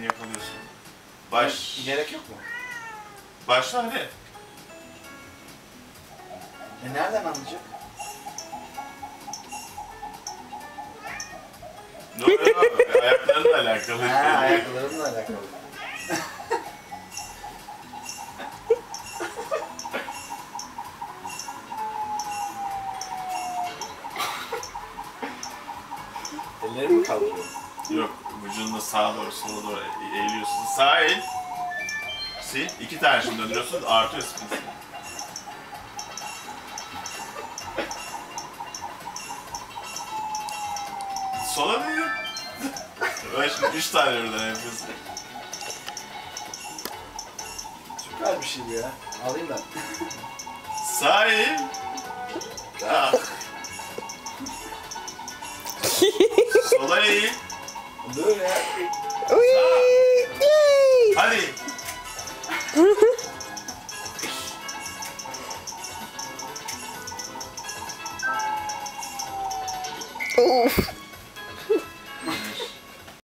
Yakalıyorsun. Gerek yok mu? Başla hadi. Nereden anlayacak? Ne oluyor abi? Ayaklarınla alakalı. Ayaklarımla alakalı. Ellerimi kaldırıyorum. Yok, vücudunda sağa doğru, sola doğru eğiliyorsun. Sağa eğil. Sil. 2 tane şimdi döndürüyorsun, artıyor spin. Sola değil. Ben şimdi 3 tane birden yapıyorsun. Süper bir şey bu ya. Alayım ben. Sağa eğil. Ah. Sola eğil. Dur ya. Hadi. Of.